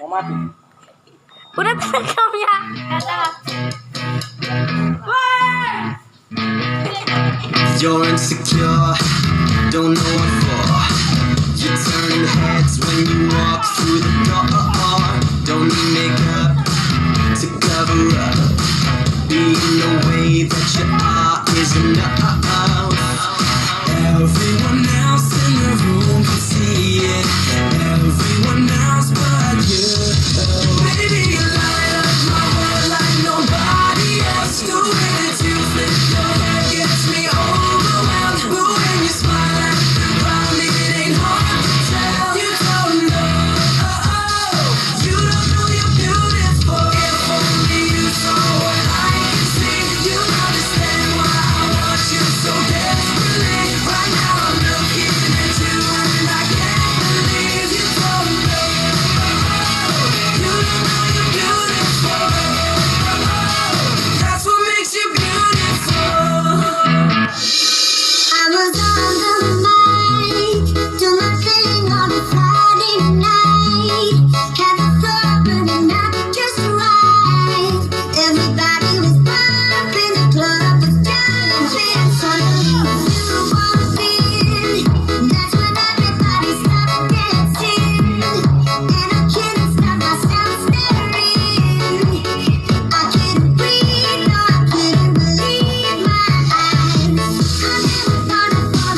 Mau mati. Udah terekam ya, kata. You're insecure, don't know what for. You're turning heads when you walk through the door. Don't need makeup to cover up. Being the way that you are is enough. Everyone else in the room can see it. Everyone else but you. Baby, you light up my world like nobody else. The way that you flip your hair gets me overwhelmed. But when you smile at the ground, it ain't hard to tell. You don't know, you don't know you're beautiful. If only you saw what I can see, you'll understand why I want you so desperately. Right now I'm looking at you and I can't believe you don't know, you don't know you're beautiful. That's what makes you beautiful. I was on the mic, do my thing on a Friday night. Had the club burning up just right. Everybody was bumping, the club was jumping. Suddenly you walked in, that's when everybody stopped dancing. And I couldn't stop myself staring. I couldn't breathe, no, I couldn't believe my eyes. I never thought I'd fall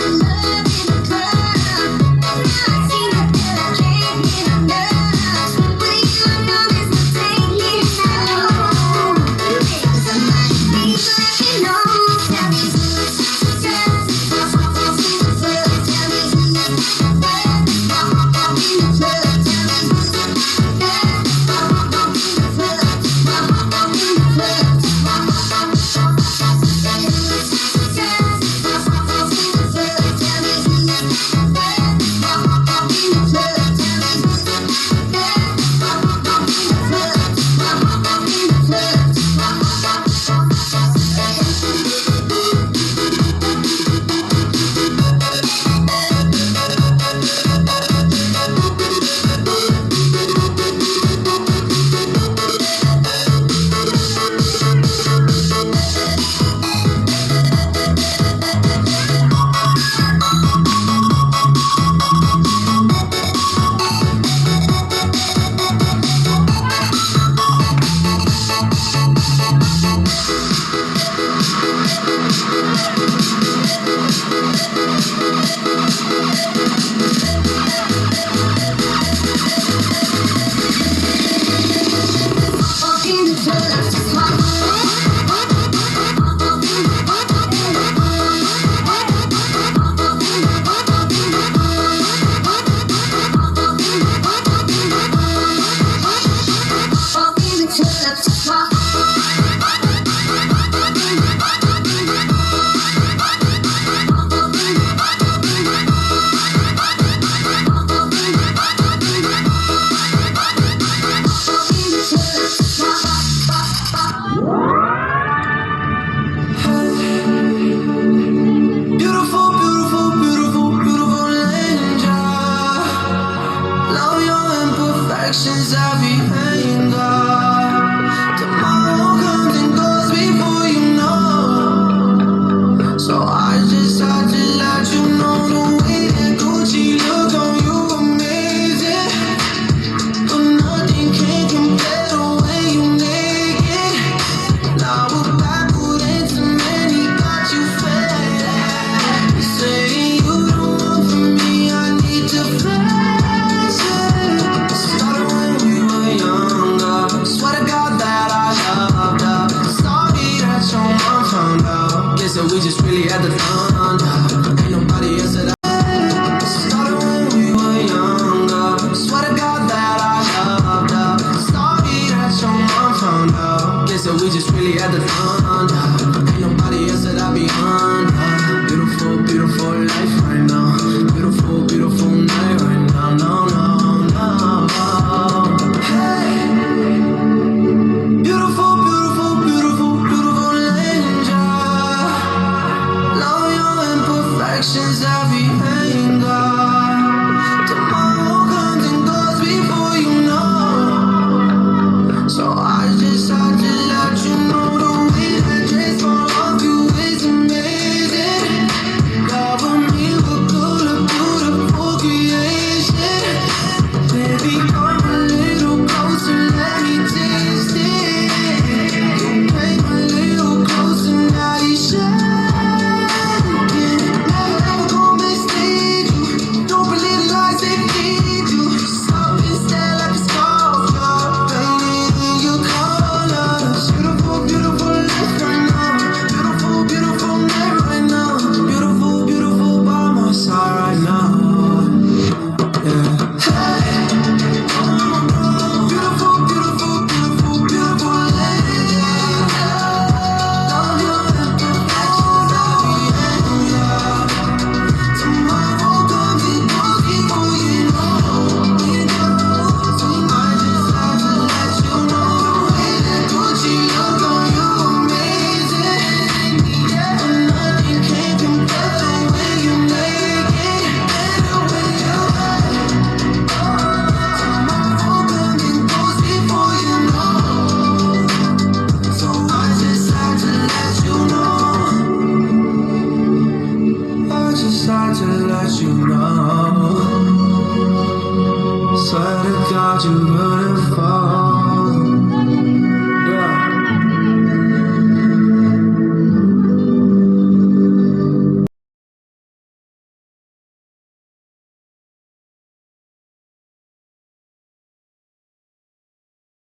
decide to let you know. Swear to God you're gonna fall.